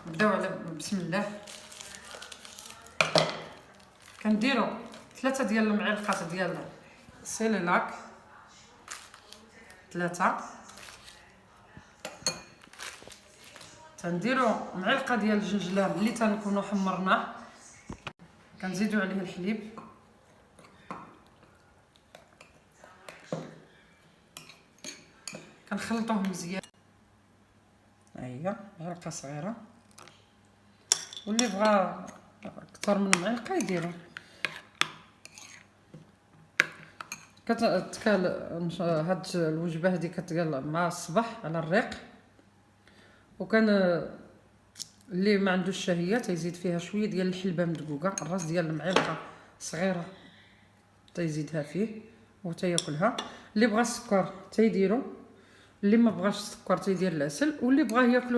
نبداو على بسم الله. كنديروا 3 ديال المعالق ديال سيليلاك، 3. تنديروا معلقه ديال الجنجلان اللي تنكونوا حمرناه، كنزيدوا عليه الحليب، كنخلطوه مزيان. هي معلقه صغيره، واللي بغى اكثر من معلقه يديروا. كتكال هاد الوجبه هذه كتقال مع الصباح على الريق. وكان اللي ما عندوش الشهيه تيزيد فيها شويه ديال الحلبه مدقوقه، الراس ديال المعلقه صغيره تيزيدها فيه وتياكلها. اللي بغى السكر تيديرو، اللي ما بغاش السكر تيدير العسل، واللي بغاه ياكلو